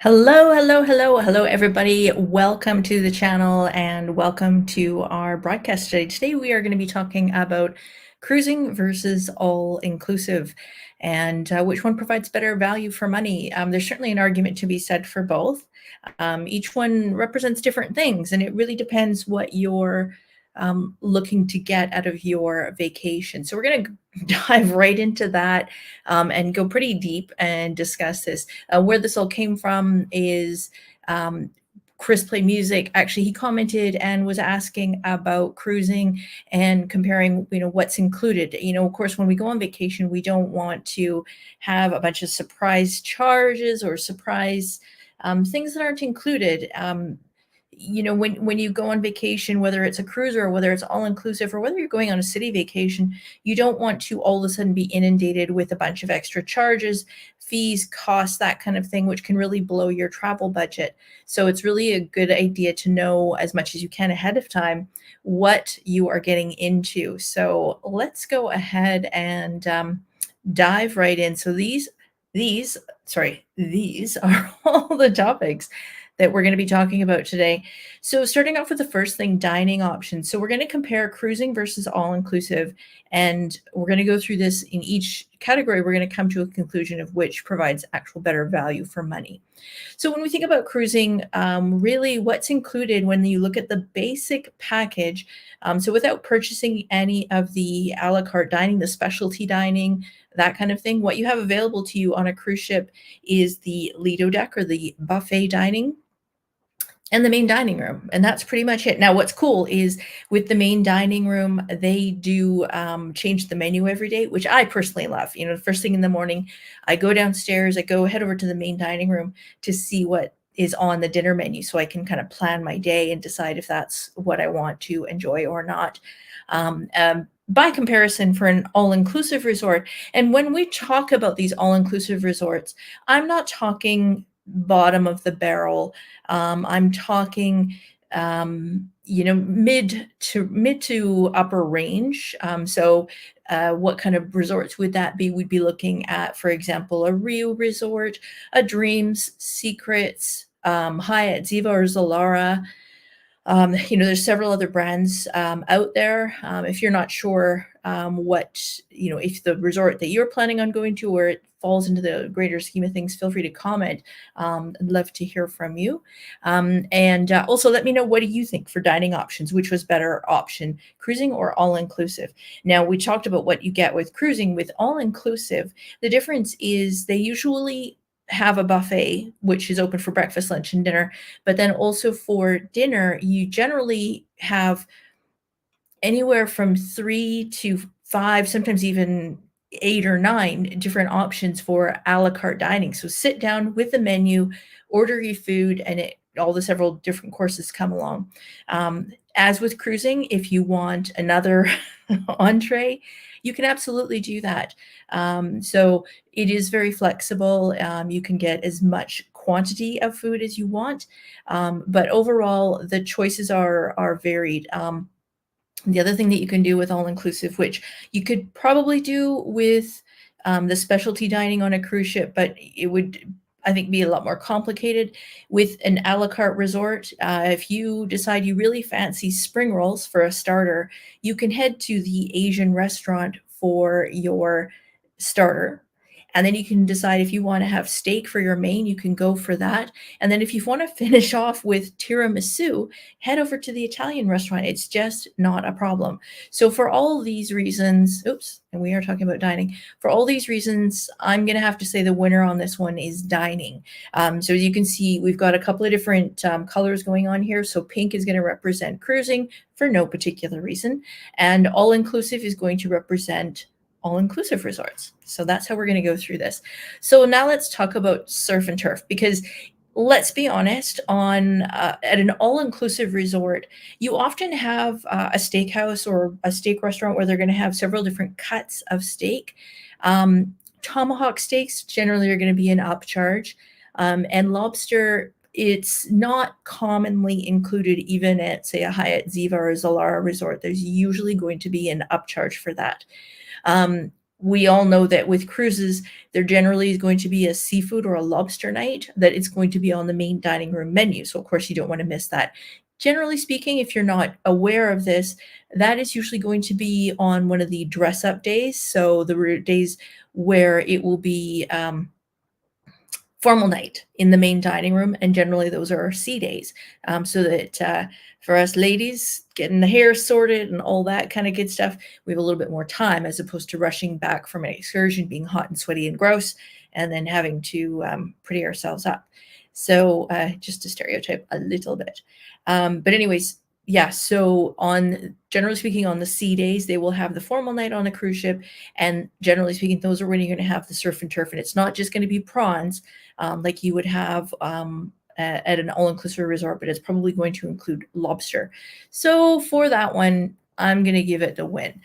Hello, hello, hello, hello, everybody. Welcome to the channel and welcome to our broadcast today. Today, we are going to be talking about cruising versus all-inclusive and which one provides better value for money. There's certainly an argument to be said for both. Each one represents different things, and it really depends what you're looking to get out of your vacation. So we're going to dive right into that and go pretty deep and discuss this. Where this all came from is Chris Play Music. Actually, he commented and was asking about cruising and comparing, what's included. Of course, when we go on vacation, we don't want to have a bunch of surprise charges or surprise things that aren't included. When you go on vacation, whether it's a cruise or whether it's all inclusive or whether you're going on a city vacation, you don't want to all of a sudden be inundated with a bunch of extra charges, fees, costs, that kind of thing, which can really blow your travel budget. So it's really a good idea to know as much as you can ahead of time what you are getting into. So let's go ahead and dive right in. So these are all the topics that we're going to be talking about today. So starting off with the first thing, dining options. So we're going to compare cruising versus all-inclusive, and we're going to go through this in each category. We're going to come to a conclusion of which provides actual better value for money. So when we think about cruising, really what's included when you look at the basic package, so without purchasing any of the a la carte dining, the specialty dining, that kind of thing, what you have available to you on a cruise ship is the Lido deck or the buffet dining and the main dining room, and that's pretty much it. Now, what's cool is with the main dining room, they do change the menu every day, which I personally love. The first thing in the morning, I go downstairs, I go head over to the main dining room to see what is on the dinner menu so I can kind of plan my day and decide if that's what I want to enjoy or not. By comparison, for an all-inclusive resort, and when we talk about these all-inclusive resorts, I'm not talking bottom of the barrel. I'm talking, mid to upper range. What kind of resorts would that be? We'd be looking at, for example, a Rio resort, a Dreams, Secrets, Hyatt, Ziva or Zilara. There's several other brands out there. If you're not sure if the resort that you're planning on going to or it falls into the greater scheme of things, feel free to comment. I'd love to hear from you. And also let me know, what do you think for dining options? Which was better option, cruising or all-inclusive? Now, we talked about what you get with cruising. With all-inclusive, the difference is they usually have a buffet, which is open for breakfast, lunch, and dinner. But then also for dinner, you generally have anywhere from 3 to 5, sometimes even 8 or 9 different options for a la carte dining. So sit down with the menu, order your food, and all the several different courses come along. As with cruising, if you want another entree, you can absolutely do that. So it is very flexible. You can get as much quantity of food as you want, but overall, the choices are varied. The other thing that you can do with all-inclusive, which you could probably do with the specialty dining on a cruise ship, but it would, I think, be a lot more complicated with an a la carte resort. If you decide you really fancy spring rolls for a starter, you can head to the Asian restaurant for your starter. And then you can decide if you want to have steak for your main, you can go for that. And then if you want to finish off with tiramisu, head over to the Italian restaurant. It's just not a problem. So for all these reasons, and we are talking about dining. For all these reasons, I'm going to have to say the winner on this one is dining. So as you can see, we've got a couple of different colors going on here. So pink is going to represent cruising for no particular reason, and all-inclusive is going to represent all-inclusive resorts. So that's how we're going to go through this. So now let's talk about surf and turf, because let's be honest, at an all-inclusive resort, you often have a steakhouse or a steak restaurant where they're going to have several different cuts of steak. Tomahawk steaks generally are going to be an upcharge, and lobster, it's not commonly included even at, say, a Hyatt, Ziva, or Zilara resort. There's usually going to be an upcharge for that. we all know that with cruises, there generally is going to be a seafood or a lobster night that is going to be on the main dining room menu. So, of course, you don't want to miss that. Generally speaking, if you're not aware of this, that is usually going to be on one of the dress up days. So, the days where it will be formal night in the main dining room, and generally those are our sea days. So that for us ladies, getting the hair sorted and all that kind of good stuff, we have a little bit more time as opposed to rushing back from an excursion, being hot and sweaty and gross, and then having to pretty ourselves up. So just to stereotype a little bit. But anyways, yeah, so generally speaking, on the sea days, they will have the formal night on a cruise ship. And generally speaking, those are when you're going to have the surf and turf. And it's not just going to be prawns like you would have at an all-inclusive resort, but it's probably going to include lobster. So for that one, I'm going to give it the win.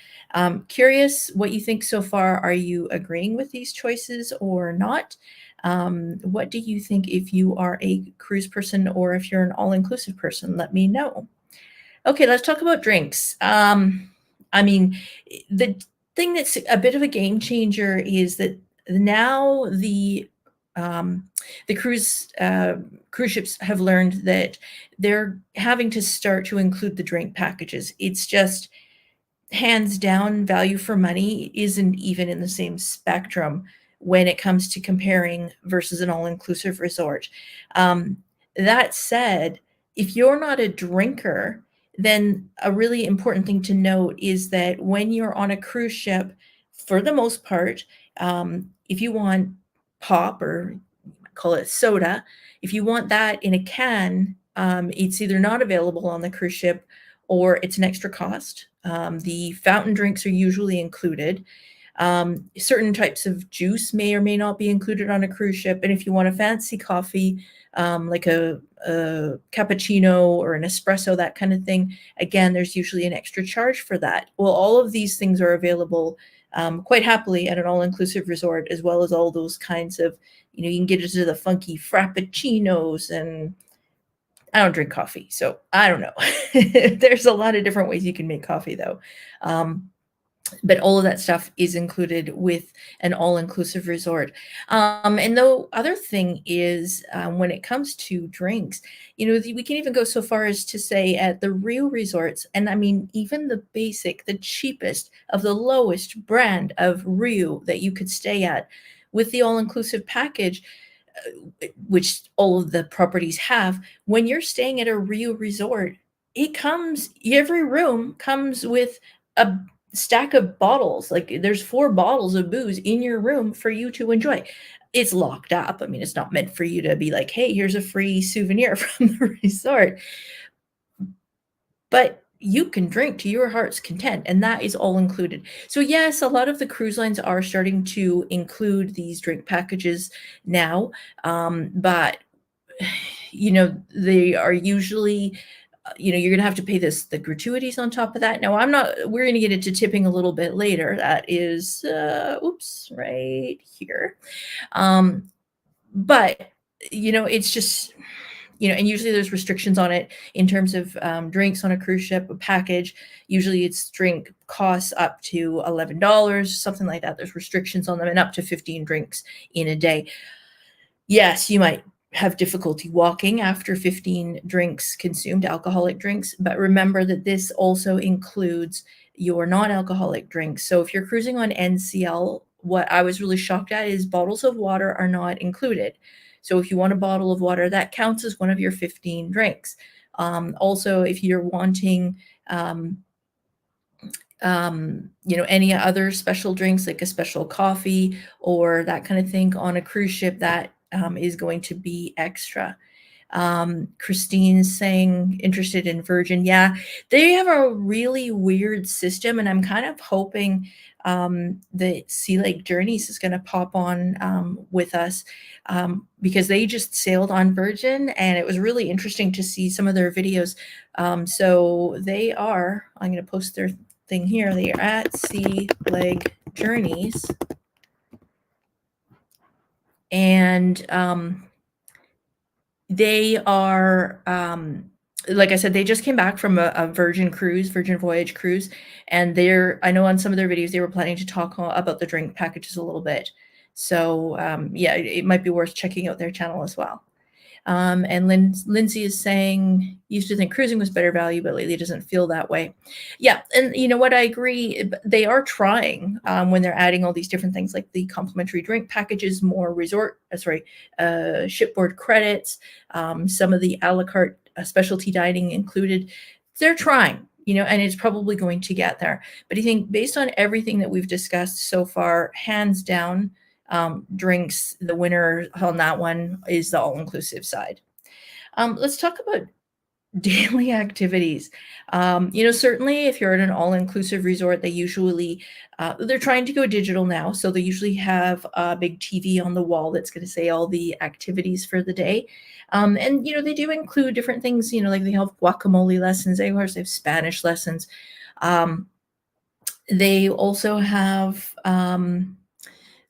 Curious what you think so far. Are you agreeing with these choices or not? What do you think if you are a cruise person or if you're an all-inclusive person? Let me know. Okay, let's talk about drinks. I mean, the thing that's a bit of a game changer is that now the cruise ships have learned that they're having to start to include the drink packages. It's just hands down, value for money isn't even in the same spectrum when it comes to comparing versus an all-inclusive resort. That said, if you're not a drinker, then a really important thing to note is that when you're on a cruise ship, for the most part, if you want pop, or call it soda, if you want that in a can, it's either not available on the cruise ship or it's an extra cost. The fountain drinks are usually included. Certain types of juice may or may not be included on a cruise ship. And if you want a fancy coffee, like a cappuccino or an espresso, that kind of thing, again, there's usually an extra charge for that. Well, all of these things are available quite happily at an all-inclusive resort, as well as all those kinds of, you can get into the funky frappuccinos, and I don't drink coffee, so I don't know. There's a lot of different ways you can make coffee, though. But all of that stuff is included with an all-inclusive resort. And the other thing is, when it comes to drinks, we can even go so far as to say at the real resorts, and I mean, even the basic, the cheapest of the lowest brand of Rio that you could stay at with the all-inclusive package, which all of the properties have, when you're staying at a Rio resort, every room comes with a stack of bottles. Like, there's 4 bottles of booze in your room for you to enjoy. It's locked up. I mean, it's not meant for you to be like, hey, here's a free souvenir from the resort. But you can drink to your heart's content, and that is all included. So yes, a lot of the cruise lines are starting to include these drink packages now, but they are usually, you're gonna have to pay the gratuities on top of that. Now, we're gonna get into tipping a little bit later. That is, oops, right here. But it's just, and usually there's restrictions on it in terms of drinks on a cruise ship, a package. Usually it's drink costs up to $11, something like that. There's restrictions on them, and up to 15 drinks in a day. Yes, you might have difficulty walking after 15 drinks consumed, alcoholic drinks, but remember that this also includes your non-alcoholic drinks. So if you're cruising on NCL, what I was really shocked at is bottles of water are not included. So if you want a bottle of water, that counts as one of your 15 drinks. Also, if you're wanting any other special drinks, like a special coffee or that kind of thing on a cruise ship, that is going to be extra. Christine's saying interested in Virgin. Yeah, they have a really weird system, and I'm kind of hoping that Sea Lake Journeys is going to pop on with us, because they just sailed on Virgin, and it was really interesting to see some of their videos. So they are, I'm going to post their thing here. They are at Sea Lake Journeys, and they are like I said, they just came back from a Virgin Voyage cruise, and I know on some of their videos, they were planning to talk about the drink packages a little bit. So, yeah, it might be worth checking out their channel as well. And Lindsay is saying, used to think cruising was better value, but lately it doesn't feel that way. Yeah, and you know what? I agree. They are trying when they're adding all these different things like the complimentary drink packages, more shipboard credits, some of the a la carte specialty dining included. They're trying, and it's probably going to get there. But I think based on everything that we've discussed so far, hands down, drinks, the winner on that one is the all-inclusive side. Let's talk about daily activities. Certainly if you're at an all-inclusive resort, they usually, they're trying to go digital now. So they usually have a big TV on the wall that's going to say all the activities for the day. And, they do include different things, like they have guacamole lessons, they have Spanish lessons. They also have,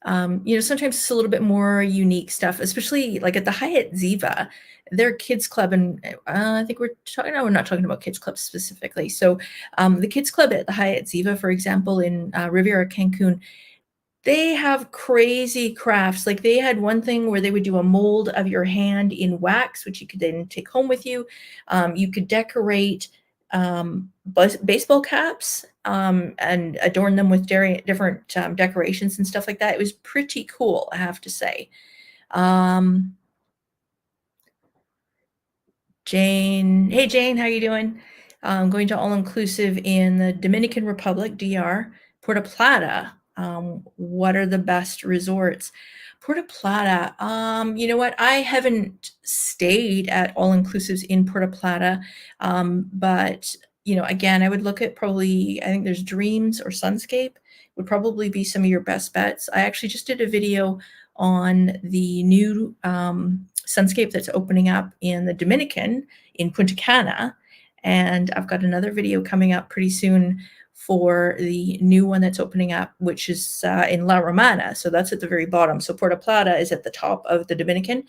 sometimes it's a little bit more unique stuff, especially like at the Hyatt Ziva, their kids club, and I think we're not talking about kids club specifically. So the kids club at the Hyatt Ziva, for example, in Riviera Cancun, they have crazy crafts. Like they had one thing where they would do a mold of your hand in wax, which you could then take home with you. You could decorate baseball caps and adorn them with different decorations and stuff like that. It was pretty cool, I have to say. Jane, hey Jane, how you doing? I'm going to all-inclusive in the Dominican Republic, DR, Puerto Plata. What are the best resorts? Puerto Plata, you know what? I haven't stayed at all-inclusives in Puerto Plata, but again, I would look at probably, I think there's Dreams or Sunscape would probably be some of your best bets. I actually just did a video on the new Sunscape that's opening up in the Dominican in Punta Cana, and I've got another video coming up pretty soon for the new one that's opening up, which is in La Romana. So that's at the very bottom. So Puerto Plata is at the top of the Dominican.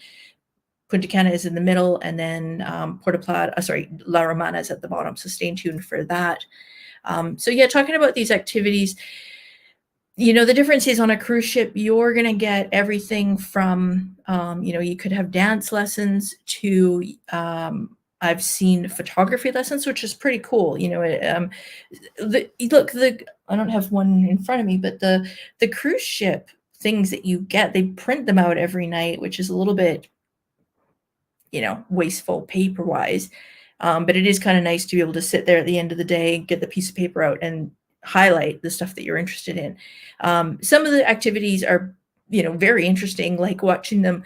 Punta Cana is in the middle, and then La Romana is at the bottom. So stay tuned for that. So yeah, talking about these activities, the difference is on a cruise ship, you're going to get everything from, you could have dance lessons to, I've seen photography lessons, which is pretty cool. I don't have one in front of me, but the cruise ship things that you get, they print them out every night, which is a little bit, wasteful paper-wise. But it is kind of nice to be able to sit there at the end of the day, get the piece of paper out and highlight the stuff that you're interested in. Some of the activities are, very interesting, like watching them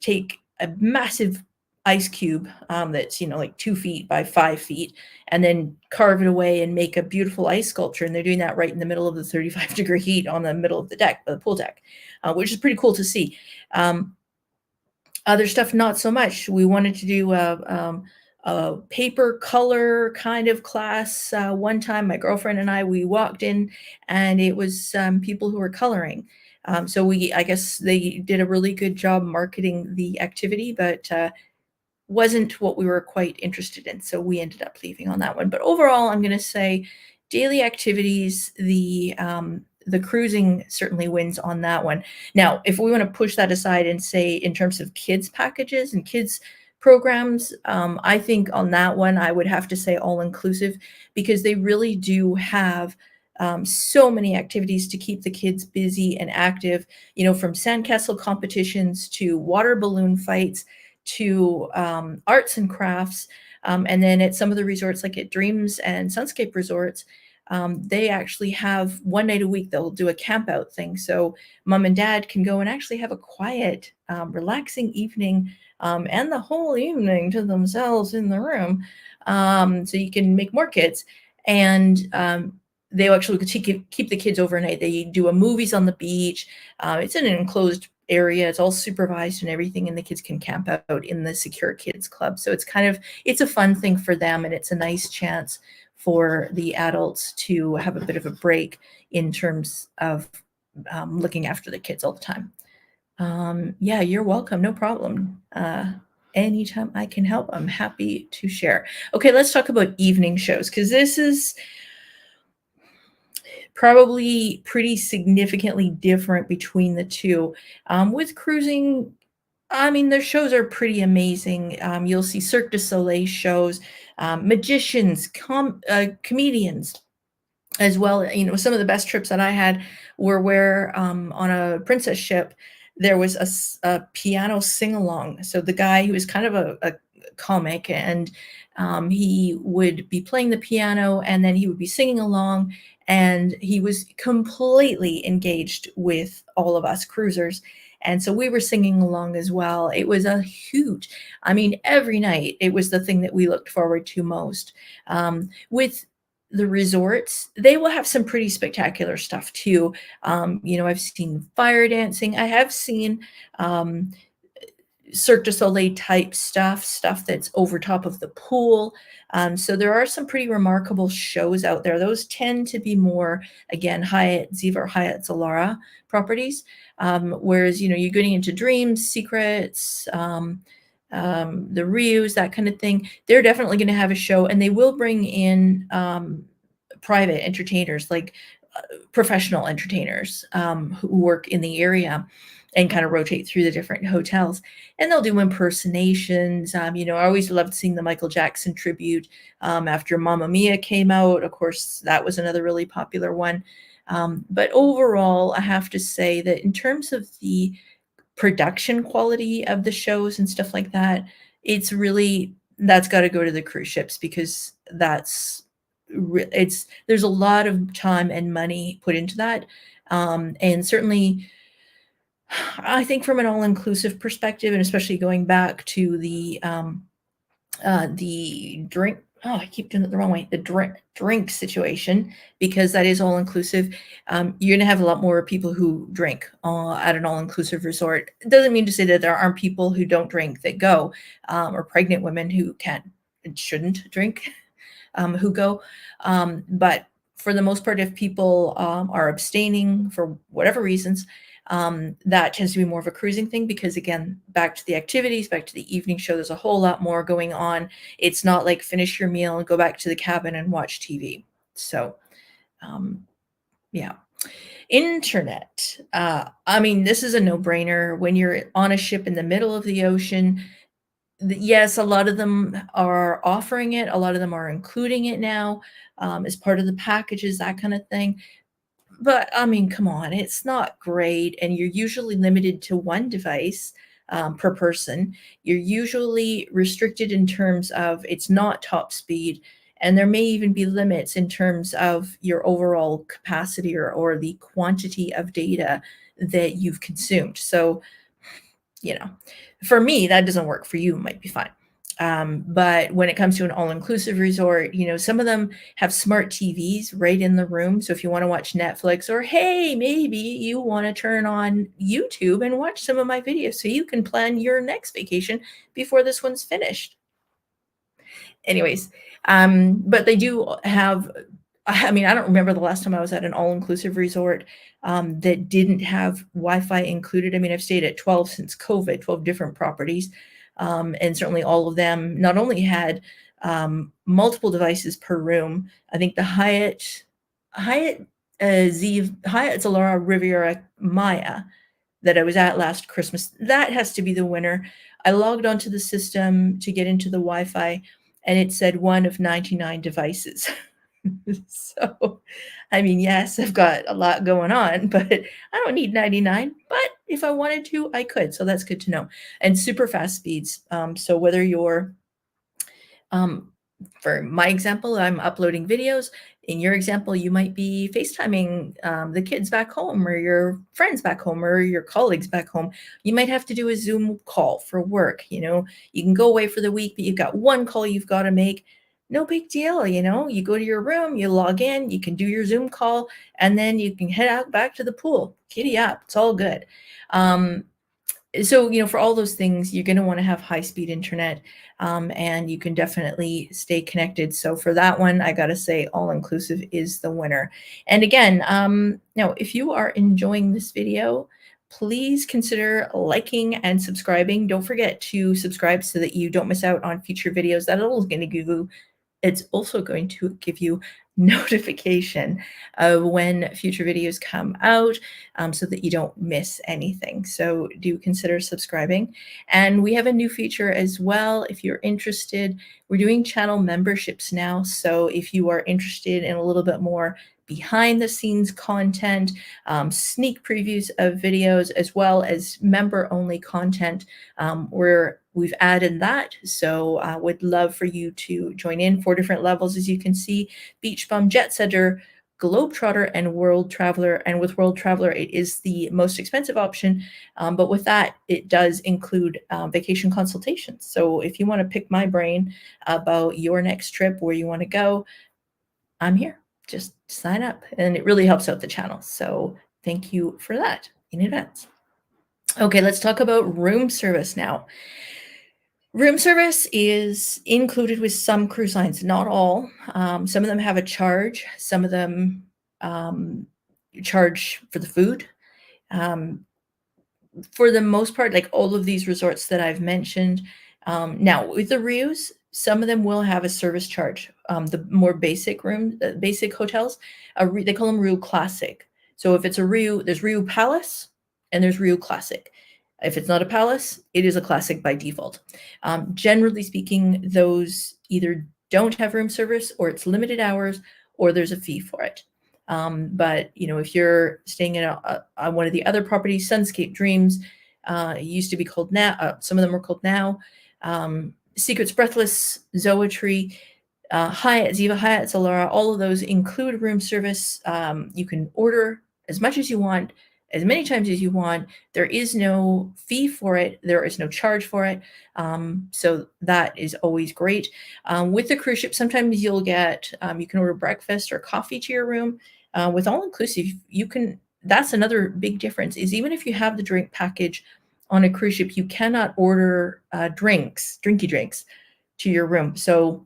take a massive ice cube that's, like 2 feet by 5 feet, and then carve it away and make a beautiful ice sculpture. And they're doing that right in the middle of the 35-degree heat on the middle of the deck, the pool deck, which is pretty cool to see. Other stuff, not so much. We wanted to do a paper color kind of class. One time, my girlfriend and we walked in, and it was people who were coloring. So I guess they did a really good job marketing the activity, but wasn't what we were quite interested in. So we ended up leaving on that one. But overall, I'm going to say daily activities, the cruising certainly wins on that one. Now, if we want to push that aside and say in terms of kids packages and kids programs, I think on that one, I would have to say all-inclusive, because they really do have so many activities to keep the kids busy and active, from sandcastle competitions to water balloon fights to arts and crafts. And then at some of the resorts, like at Dreams and Sunscape resorts, they actually have one night a week, they'll do a camp out thing. So mom and dad can go and actually have a quiet, relaxing evening, and the whole evening to themselves in the room. So you can make more kids, and they'll actually keep the kids overnight. They do a movies on the beach. It's in an enclosed area. It's all supervised and everything, and the kids can camp out in the secure kids club. So it's a fun thing for them, and it's a nice chance for the adults to have a bit of a break in terms of looking after the kids all the time. Yeah, you're welcome. No problem. Anytime I can help, I'm happy to share. Okay, let's talk about evening shows, because this is probably pretty significantly different between the two. With cruising, I mean, their shows are pretty amazing. You'll see Cirque du Soleil shows, magicians, comedians, as well. Some of the best trips that I had were where, on a princess ship, there was a piano sing-along. So the guy, he was kind of a comic, and he would be playing the piano, and then he would be singing along, and he was completely engaged with all of us cruisers. And so we were singing along as well. It was a huge, I mean, every night it was the thing that we looked forward to most. With the resorts, they will have some pretty spectacular stuff too. I've seen fire dancing. I have seen Cirque du Soleil type stuff that's over top of the pool. So there are some pretty remarkable shows out there. Those tend to be more, again, Hyatt Ziva or Hyatt Zilara properties. Whereas, you're getting into dreams, secrets, the Rius, that kind of thing. They're definitely going to have a show, and they will bring in private entertainers, like professional entertainers, who work in the area and kind of rotate through the different hotels. And they'll do impersonations. I always loved seeing the Michael Jackson tribute after Mamma Mia came out. Of course, that was another really popular one. But overall, I have to say that in terms of the production quality of the shows and stuff like that, that's got to go to the cruise ships, because there's a lot of time and money put into that. And certainly, I think from an all-inclusive perspective, and especially going back to the drink. Oh, I keep doing it the wrong way. The drink situation, because that is all inclusive. You're going to have a lot more people who drink at an all-inclusive resort. It doesn't mean to say that there aren't people who don't drink that go, or pregnant women who can't and shouldn't drink, who go. But for the most part, if people are abstaining for whatever reasons, that tends to be more of a cruising thing, because again, back to the activities, back to the evening show, there's a whole lot more going on. It's not like finish your meal and go back to the cabin and watch TV. So, yeah. Internet. I mean, this is a no-brainer. When you're on a ship in the middle of the ocean, yes, a lot of them are offering it. A lot of them are including it now, as part of the packages, that kind of thing. But I mean, come on, it's not great, and you're usually limited to one device per person. You're usually restricted in terms of it's not top speed, and there may even be limits in terms of your overall capacity, or the quantity of data that you've consumed. So, for me, that doesn't work. For you, it might be fine. But when it comes to an all-inclusive resort, some of them have smart TVs right in the room. So if you want to watch Netflix, or hey, maybe you want to turn on YouTube and watch some of my videos so you can plan your next vacation before this one's finished. Anyways, but they do have, I mean, I don't remember the last time I was at an all-inclusive resort that didn't have Wi-Fi included. I mean, I've stayed at 12 since COVID, 12 different properties. And certainly all of them not only had multiple devices per room. I think the Hyatt Zilara Riviera Maya that I was at last Christmas, that has to be the winner. I logged onto the system to get into the Wi-Fi, and it said one of 99 devices. So, I mean, yes, I've got a lot going on, but I don't need 99. But if I wanted to, I could. So that's good to know. And super fast speeds. So whether you're, for my example, I'm uploading videos. In your example, you might be FaceTiming the kids back home, or your friends back home, or your colleagues back home. You might have to do a Zoom call for work. You can go away for the week, but you've got one call you've got to make. No big deal. You go to your room, you log in, you can do your Zoom call, and then you can head out back to the pool. Giddy up. It's all good. So, for all those things, you're going to want to have high-speed internet, and you can definitely stay connected. So for that one, I got to say all-inclusive is the winner. And again, now, if you are enjoying this video, please consider liking and subscribing. Don't forget to subscribe so that you don't miss out on future videos. That'll going to give you It's also going to give you notification of when future videos come out, so that you don't miss anything. So do consider subscribing. And we have a new feature as well. If you're interested, we're doing channel memberships now. So if you are interested in a little bit more behind the scenes content, sneak previews of videos, as well as member only content, we've added that. So would love for you to join in. 4 different levels, as you can see: beach bum, jet setter, globetrotter, and world traveler. And with world traveler, it is the most expensive option. But with that, it does include vacation consultations. So if you want to pick my brain about your next trip, where you want to go, I'm here. Just sign up, and it really helps out the channel. So thank you for that in advance. Okay, let's talk about room service now. Room service is included with some cruise lines, not all. Some of them have a charge. Some of them charge for the food. For the most part, like all of these resorts that I've mentioned, now with the RIUs, some of them will have a service charge. The more basic basic hotels, they call them RIU Classic. So if it's a RIU, there's RIU Palace and there's RIU Classic. If it's not a Palace, it is a Classic by default. Generally speaking, those either don't have room service, or it's limited hours, or there's a fee for it. But if you're staying in on one of the other properties, Sunscape Dreams, it used to be called now. Some of them are called now. Secrets, Breathless, Zoetry, Hyatt, Ziva Hyatt, Solara, all of those include room service. You can order as much as you want, as many times as you want. There is no fee for it. There is no charge for it. So that is always great. With the cruise ship, sometimes you'll get, you can order breakfast or coffee to your room. With all-inclusive, that's another big difference, is even if you have the drink package on a cruise ship, you cannot order drinky drinks to your room. So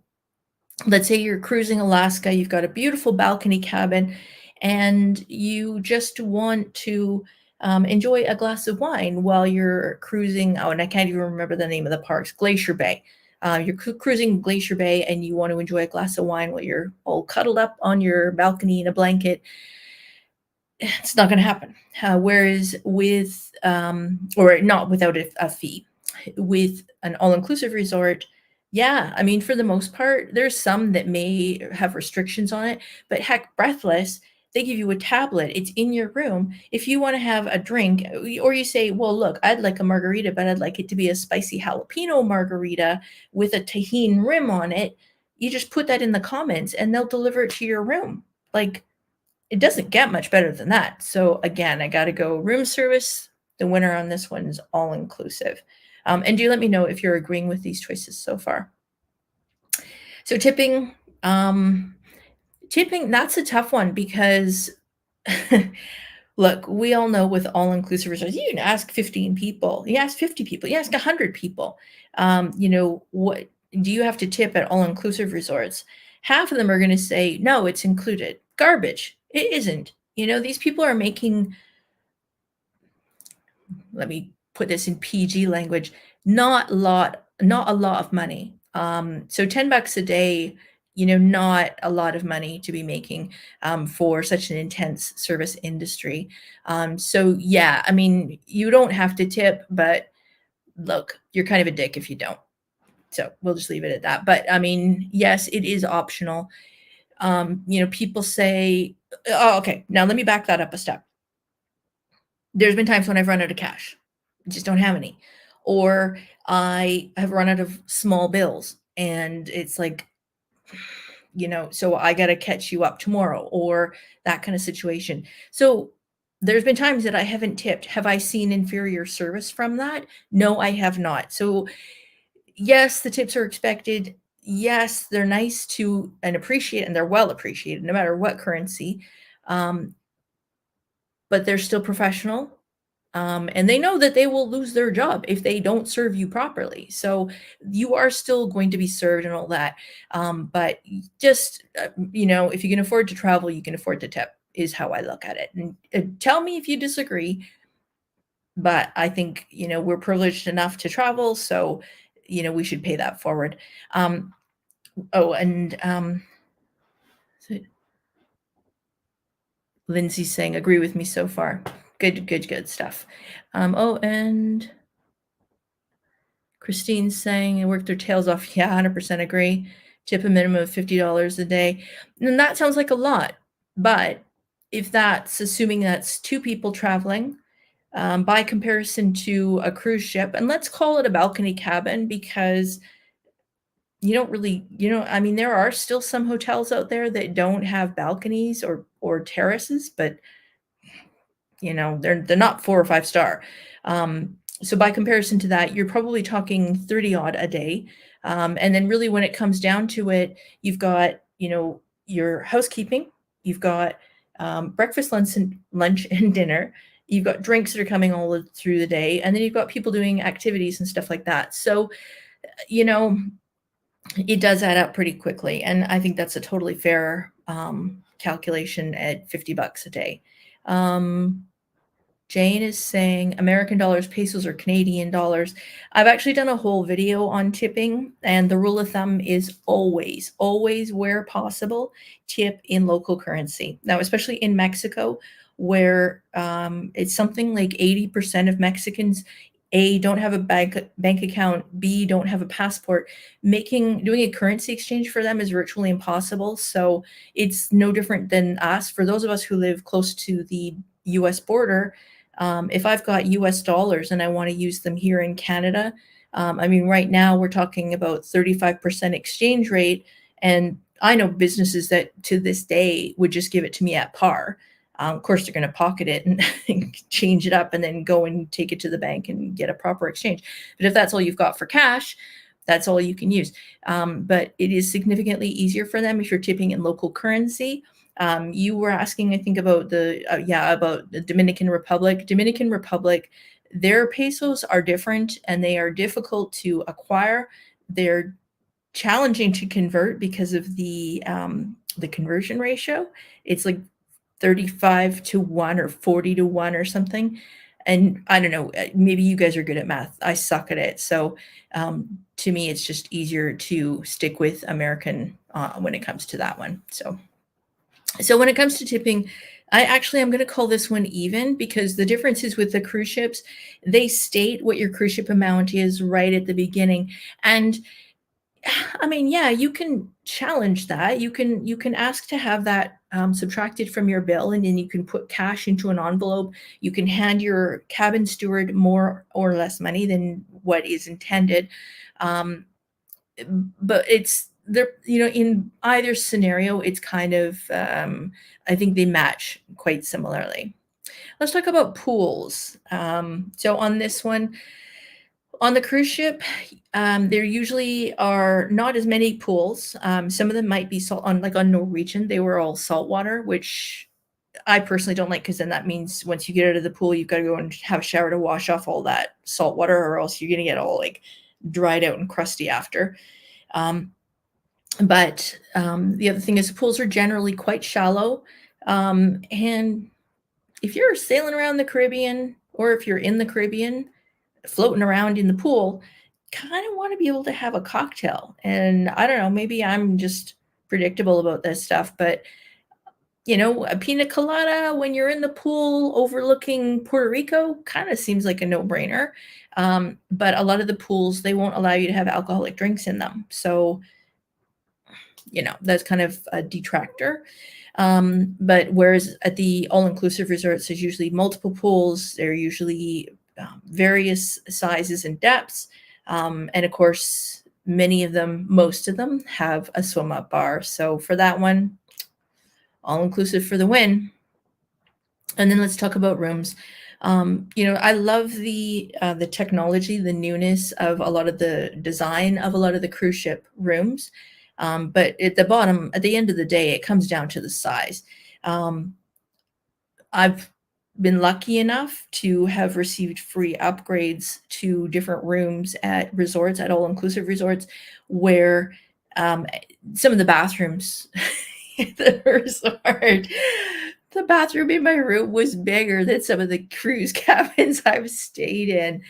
let's say you're cruising Alaska, you've got a beautiful balcony cabin, and you just want to enjoy a glass of wine while you're cruising. Oh, and I can't even remember the name of the parks. Glacier Bay. You're cruising Glacier Bay, and you want to enjoy a glass of wine while you're all cuddled up on your balcony in a blanket. It's not going to happen. Whereas with, or not without a fee, with an all-inclusive resort, yeah, I mean, for the most part, there's some that may have restrictions on it, but heck, Breathless, they give you a tablet. It's in your room. If you want to have a drink, or you say, well, look, I'd like a margarita, but I'd like it to be a spicy jalapeno margarita with a tahini rim on it, you just put that in the comments and they'll deliver it to your room. Like, it doesn't get much better than that. So again, I got to go room service. The winner on this one is all inclusive. And do let me know if you're agreeing with these choices so far. So tipping, that's a tough one, because look, we all know with all-inclusive resorts, you can ask 15 people, you ask 50 people, you ask 100 people, what do you have to tip at all-inclusive resorts? Half of them are going to say, no, it's included. Garbage. It isn't. These people are making, let me put this in PG language, not a lot of money. So $10 a day, not a lot of money to be making for such an intense service industry. So yeah, I mean, you don't have to tip, but look, you're kind of a dick if you don't. So we'll just leave it at that. But I mean, yes, it is optional. People say, oh, okay, now let me back that up a step. There's been times when I've run out of cash. I just don't have any. Or I have run out of small bills, and it's like, so I got to catch you up tomorrow, or that kind of situation. So there's been times that I haven't tipped. Have I seen inferior service from that? No, I have not. So yes, the tips are expected. Yes, they're nice to and appreciate, and they're well appreciated no matter what currency. But they're still professional. And they know that they will lose their job if they don't serve you properly. So you are still going to be served and all that. But just, if you can afford to travel, you can afford to tip, is how I look at it. And tell me if you disagree. but I think, we're privileged enough to travel, so, we should pay that forward. Oh, and so Lindsay's saying, agree with me so far. Good stuff. Oh, and Christine's saying, they worked their tails off. Yeah, 100% agree. Tip a minimum of $50 a day. And that sounds like a lot, but if that's assuming that's two people traveling, by comparison to a cruise ship, and let's call it a balcony cabin because you don't really, I mean, there are still some hotels out there that don't have balconies or terraces, but they're not 4 or 5 star. So by comparison to that, you're probably talking 30 odd a day. And then really when it comes down to it, you've got, your housekeeping, you've got breakfast, lunch and dinner. You've got drinks that are coming all through the day, and then you've got people doing activities and stuff like that. So, you know, it does add up pretty quickly, and I think that's a totally fair calculation at $50 a day. Jane is saying American dollars, pesos, or Canadian dollars. I've actually done a whole video on tipping, and the rule of thumb is always, where possible, tip in local currency. Now, especially in Mexico, where it's something like 80% of Mexicans, A, don't have a bank account, B, don't have a passport. Doing a currency exchange for them is virtually impossible. So it's no different than us. For those of us who live close to the US border, if I've got US dollars and I want to use them here in Canada, I mean, right now we're talking about 35% exchange rate. And I know businesses that to this day would just give it to me at par. Of course, they're going to pocket it and change it up and then go and take it to the bank and get a proper exchange. But if that's all you've got for cash, that's all you can use. But it is significantly easier for them if you're tipping in local currency. You were asking, I think, about about the Dominican Republic. Dominican Republic, their pesos are different and they are difficult to acquire. They're challenging to convert because of the conversion ratio. It's like 35 to 1 or 40 to 1 or something. And I don't know, maybe you guys are good at math. I suck at it. So to me, it's just easier to stick with American when it comes to that one. So when it comes to tipping, I'm going to call this one even, because the difference is with the cruise ships, they state what your cruise ship amount is right at the beginning. And I mean, yeah, you can challenge that. You can ask to have that subtracted from your bill, and then you can put cash into an envelope. You can hand your cabin steward more or less money than what is intended. But it's there, in either scenario, it's kind of, I think they match quite similarly. Let's talk about pools. So on this one, on the cruise ship, there usually are not as many pools. Some of them might be on Norwegian, they were all saltwater, which I personally don't like, because then that means once you get out of the pool, you've got to go and have a shower to wash off all that salt water, or else you're going to get all dried out and crusty after. But the other thing is pools are generally quite shallow. And if you're sailing around the Caribbean, or if you're in the Caribbean, floating around in the pool, kind of want to be able to have a cocktail. And I don't know, maybe I'm just predictable about this stuff, but a pina colada when you're in the pool overlooking Puerto Rico kind of seems like a no-brainer. But a lot of the pools, they won't allow you to have alcoholic drinks in them. So, that's kind of a detractor. But whereas at the all-inclusive resorts, there's usually multiple pools. They're usually various sizes and depths. And of course, most of them have a swim up bar. So for that one, all inclusive for the win. And then let's talk about rooms. I love the technology, the newness of a lot of the design of a lot of the cruise ship rooms. But at the end of the day, it comes down to the size. I've been lucky enough to have received free upgrades to different rooms at resorts, at all-inclusive resorts, where some of the bathrooms at the resort, The bathroom in my room was bigger than some of the cruise cabins I've stayed in.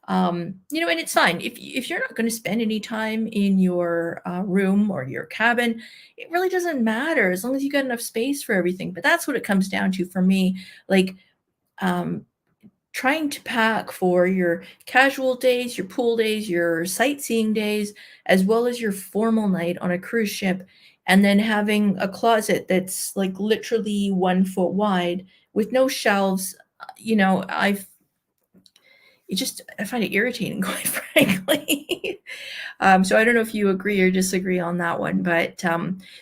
And it's fine if you're not going to spend any time in your room or your cabin. It really doesn't matter as long as you got enough space for everything. But that's what it comes down to for me. Like um, trying to pack for your casual days, your pool days, your sightseeing days, as well as your formal night on a cruise ship, and then having a closet that's like literally 1 foot wide with no shelves. I find it irritating, quite frankly. So I don't know if you agree or disagree on that one, but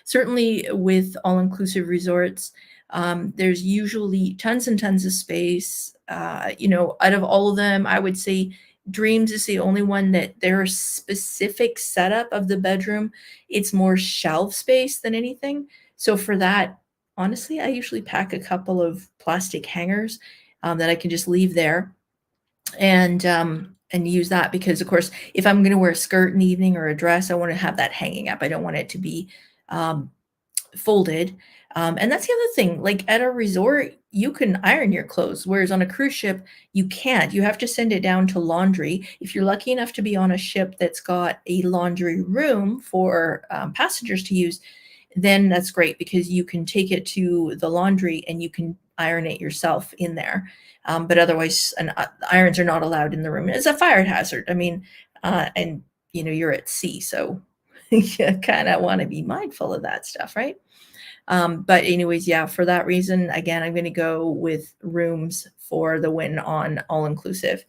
certainly with all-inclusive resorts, there's usually tons and tons of space. Out of all of them, I would say Dreams is the only one that their specific setup of the bedroom, it's more shelf space than anything. So for that, honestly, I usually pack a couple of plastic hangers that I can just leave there and use that because of course if I'm going to wear a skirt in the evening or a dress, I want to have that hanging up. I don't want it to be um, folded. And that's the other thing, like at a resort you can iron your clothes, whereas on a cruise ship you can't. You have to send it down to laundry. If you're lucky enough to be on a ship that's got a laundry room for passengers to use, then that's great because you can take it to the laundry and you can iron it yourself in there. But otherwise, irons are not allowed in the room. It's a fire hazard. I mean, and you're at sea, so you kind of want to be mindful of that stuff, right? But anyways, yeah, for that reason, again, I'm going to go with rooms for the win on all inclusive.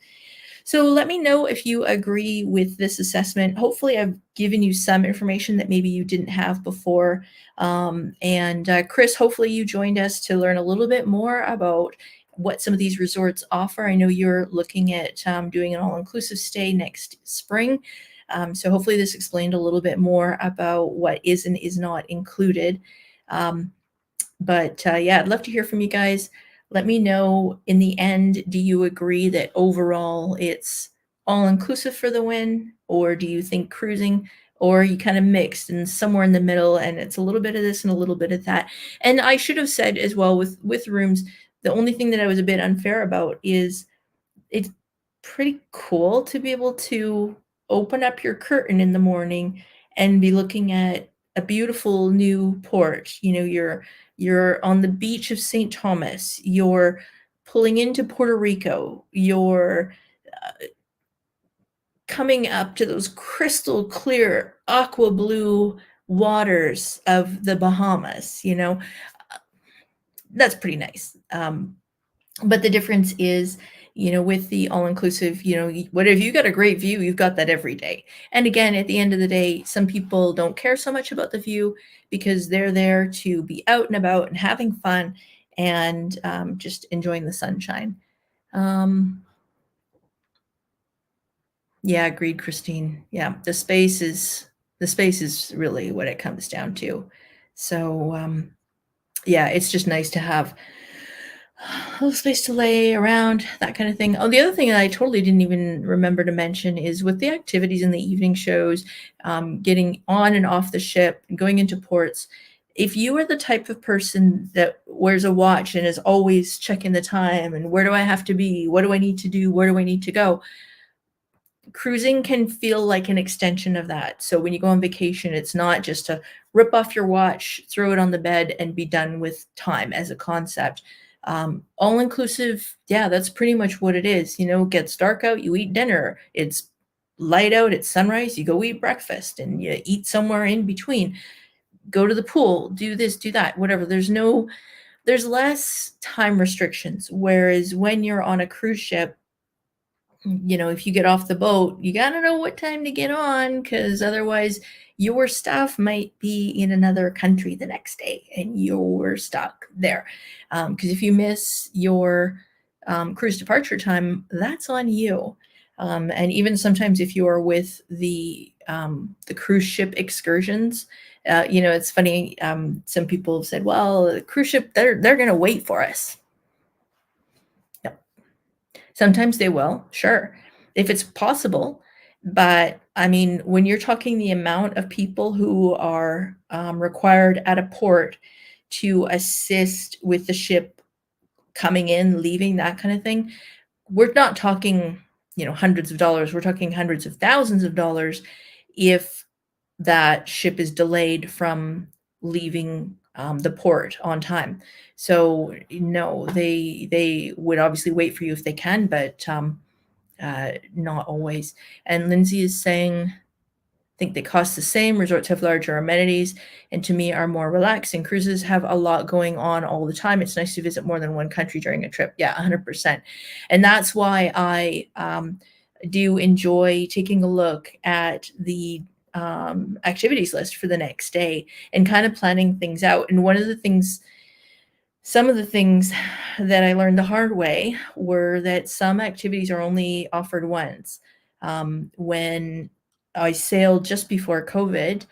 So let me know if you agree with this assessment. Hopefully I've given you some information that maybe you didn't have before. And Chris, hopefully you joined us to learn a little bit more about what some of these resorts offer. I know you're looking at doing an all-inclusive stay next spring. So hopefully this explained a little bit more about what is and is not included. Yeah, I'd love to hear from you guys. Let me know in the end, do you agree that overall it's all inclusive for the win? Or do you think cruising, or you kind of mixed and somewhere in the middle and it's a little bit of this and a little bit of that? And I should have said as well with rooms, the only thing that I was a bit unfair about is it's pretty cool to be able to open up your curtain in the morning and be looking at a beautiful new port. You're on the beach of St. Thomas, you're pulling into Puerto Rico, you're coming up to those crystal clear aqua blue waters of the Bahamas. That's pretty nice. But the difference is, with the all-inclusive, what if you got a great view, you've got that every day. And again, at the end of the day, some people don't care so much about the view because they're there to be out and about and having fun and just enjoying the sunshine. Yeah, agreed, Christine. Yeah, the space is really what it comes down to. So yeah, it's just nice to have a little space to lay around, that kind of thing. Oh, the other thing that I totally didn't even remember to mention is with the activities in the evening shows, getting on and off the ship, going into ports. If you are the type of person that wears a watch and is always checking the time and where do I have to be, what do I need to do, where do I need to go, cruising can feel like an extension of that. So when you go on vacation, it's not just to rip off your watch, throw it on the bed, and be done with time as a concept. All inclusive, yeah, that's pretty much what it is. It gets dark out, you eat dinner. It's light out, it's sunrise, you go eat breakfast, and you eat somewhere in between. Go to the pool, do this, do that, whatever. There's less time restrictions. Whereas when you're on a cruise ship, if you get off the boat, you got to know what time to get on because otherwise your stuff might be in another country the next day and you're stuck there. Because if you miss your cruise departure time, that's on you. And even sometimes if you are with the cruise ship excursions, it's funny. Some people have said, well, the cruise ship, they're going to wait for us. Sometimes they will, sure, if it's possible. But I mean, when you're talking the amount of people who are required at a port to assist with the ship coming in, leaving, that kind of thing. We're not talking, hundreds of dollars. We're talking hundreds of thousands of dollars if that ship is delayed from leaving the port on time. So no, they would obviously wait for you if they can, but not always. And Lindsay is saying, think they cost the same. Resorts have larger amenities and to me are more relaxed, and cruises have a lot going on all the time. It's nice to visit more than one country during a trip. Yeah, 100%. And that's why I do enjoy taking a look at the activities list for the next day and kind of planning things out. And some of the things that I learned the hard way were that some activities are only offered once. When I sailed just before COVID,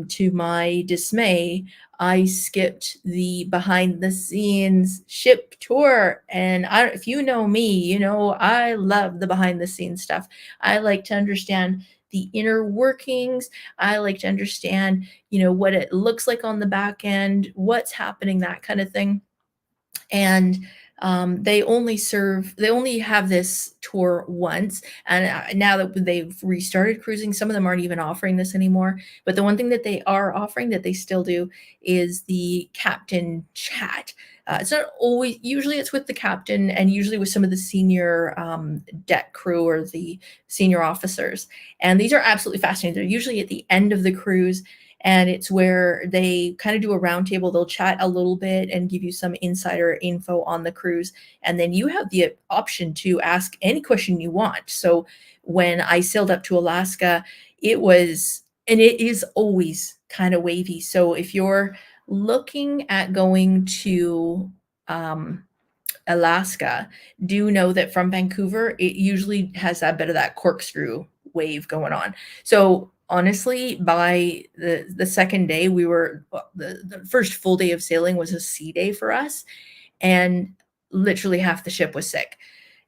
to my dismay, I skipped the behind the scenes ship tour. And if you know me, I love the behind the scenes stuff. I like to understand the inner workings. I like to understand, what it looks like on the back end, what's happening, that kind of thing. And they only have this tour once. And now that they've restarted cruising, some of them aren't even offering this anymore. But the one thing that they are offering that they still do is the captain chat. It's not always, usually it's with the captain and usually with some of the senior deck crew or the senior officers. And these are absolutely fascinating. They're usually at the end of the cruise. And it's where they kind of do a roundtable. They'll chat a little bit and give you some insider info on the cruise. And then you have the option to ask any question you want. So when I sailed up to Alaska, it is always kind of wavy. So if you're looking at going to Alaska, do know that from Vancouver, it usually has that bit of that corkscrew wave going on. So honestly, by the second day, the first full day of sailing was a sea day for us, and literally half the ship was sick.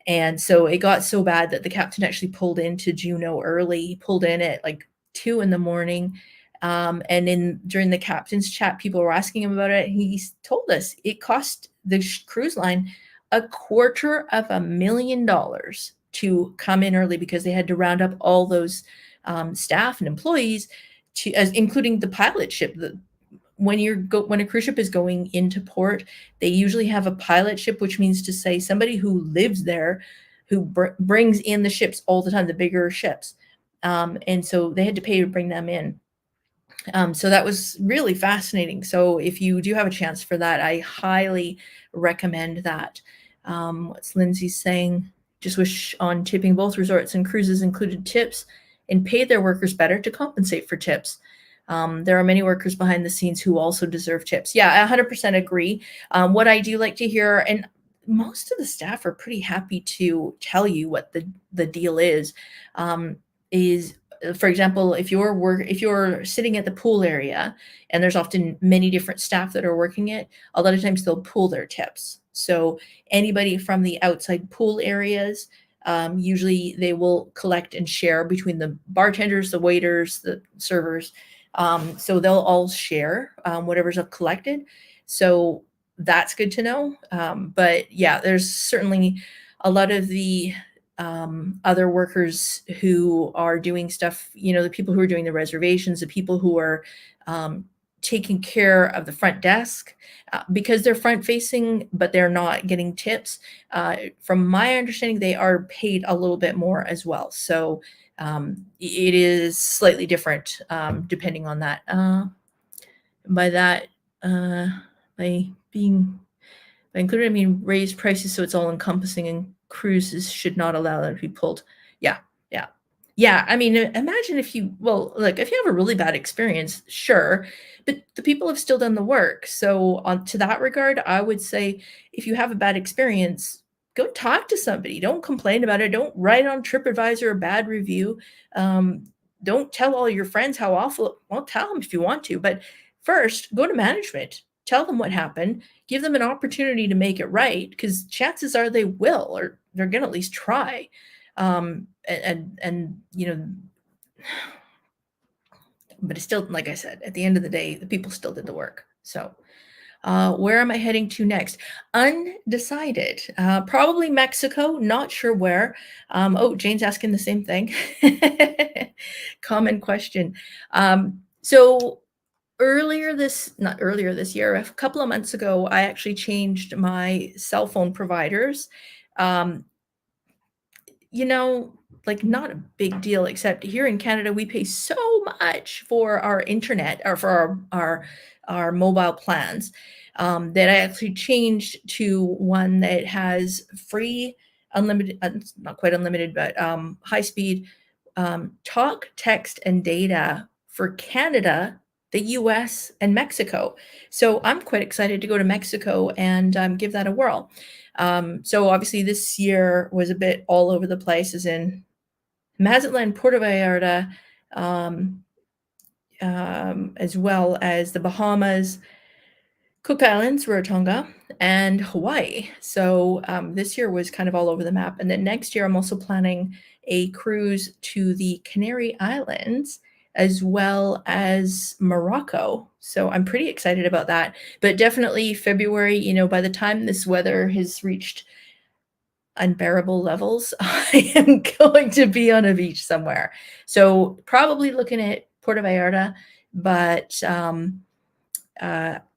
And so it got so bad that the captain actually pulled into Juneau early. He pulled in at like 2 in the morning. And during the captain's chat, people were asking him about it. He told us it cost the cruise line $250,000 to come in early because they had to round up all those staff and employees, including the pilot ship. When a cruise ship is going into port, they usually have a pilot ship, which means to say somebody who lives there, who brings in the ships all the time, the bigger ships. And so they had to pay to bring them in. So that was really fascinating. So if you do have a chance for that, I highly recommend that. What's Lindsay saying? Just wish on tipping both resorts and cruises included tips and paid their workers better to compensate for tips. There are many workers behind the scenes who also deserve tips. Yeah, I 100% agree. What I do like to hear, and most of the staff are pretty happy to tell you what the deal is, for example, if you're sitting at the pool area and there's often many different staff that are working it, a lot of times they'll pool their tips. So anybody from the outside pool areas, usually they will collect and share between the bartenders, the waiters, the servers. So they'll all share whatever's collected. So that's good to know. But yeah, there's certainly a lot of the other workers who are doing stuff, the people who are doing the reservations, the people who are taking care of the front desk, because they're front facing, but they're not getting tips. From my understanding, they are paid a little bit more as well. So it is slightly different depending on that. By included, I mean raise prices so it's all encompassing, and cruises should not allow them to be pulled. Yeah, yeah, yeah. I mean, imagine if you if you have a really bad experience, sure, but the people have still done the work. So to that regard, I would say if you have a bad experience, go talk to somebody. Don't complain about it. Don't write on TripAdvisor a bad review. Don't tell all your friends how awful. Well, tell them if you want to, but first go to management. Tell them what happened. Give them an opportunity to make it right, because chances are they will, or they're going to at least try. But it's still, like I said, at the end of the day, the people still did the work. So Where am I heading to next? Undecided. Probably Mexico, not sure where. Oh, Jane's asking the same thing. Common question. So not earlier this year, a couple of months ago, I actually changed my cell phone providers. Um, you know, like not a big deal, except here in Canada, we pay so much for our internet or for our mobile plans, that I actually changed to one that has free, unlimited, not quite unlimited, but high speed talk, text, and data for Canada, the US, and Mexico. So I'm quite excited to go to Mexico and give that a whirl. So obviously this year was a bit all over the place, as in Mazatlan, Puerto Vallarta, um, as well as the Bahamas, Cook Islands, Rarotonga, and Hawaii. So this year was kind of all over the map. And then next year, I'm also planning a cruise to the Canary Islands as well as Morocco. So I'm pretty excited about that. But definitely February, by the time this weather has reached unbearable levels, I am going to be on a beach somewhere. So probably looking at Puerto Vallarta, but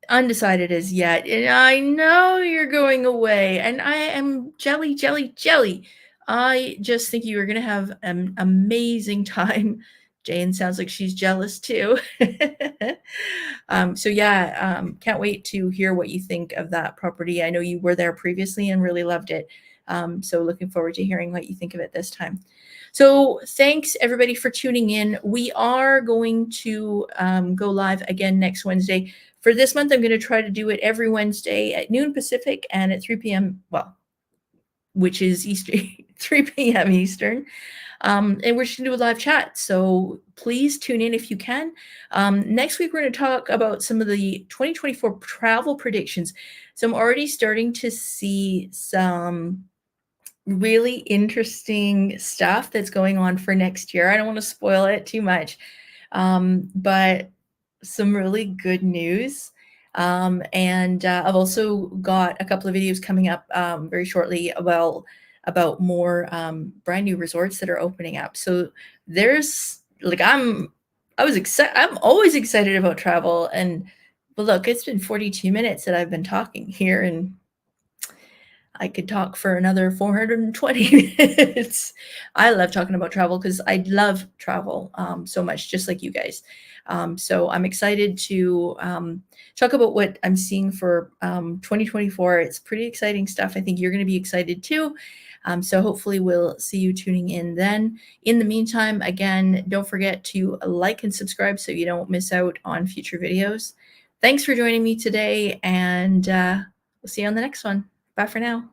undecided as yet. And I know you're going away, and I am jelly, jelly, jelly. I just think you are going to have an amazing time. Jane sounds like she's jealous too. So yeah, can't wait to hear what you think of that property. I know you were there previously and really loved it. So looking forward to hearing what you think of it this time. So thanks everybody for tuning in. We are going to go live again next Wednesday. For this month, I'm going to try to do it every Wednesday at noon Pacific and at 3 p.m. Well, which is Eastern, 3 p.m. Eastern. And we're just going to do a live chat. So please tune in if you can. Next week, we're going to talk about some of the 2024 travel predictions. So I'm already starting to see some really interesting stuff that's going on for next year. I don't want to spoil it too much, but some really good news. And I've also got a couple of videos coming up very shortly about more brand new resorts that are opening up. So there's like I'm always excited about travel. But look, it's been 42 minutes that I've been talking here, and I could talk for another 420 minutes. I love talking about travel because I love travel so much, just like you guys. So I'm excited to talk about what I'm seeing for 2024. It's pretty exciting stuff. I think you're going to be excited too. So hopefully we'll see you tuning in then. In the meantime, again, don't forget to like and subscribe so you don't miss out on future videos. Thanks for joining me today, and we'll see you on the next one. Bye for now.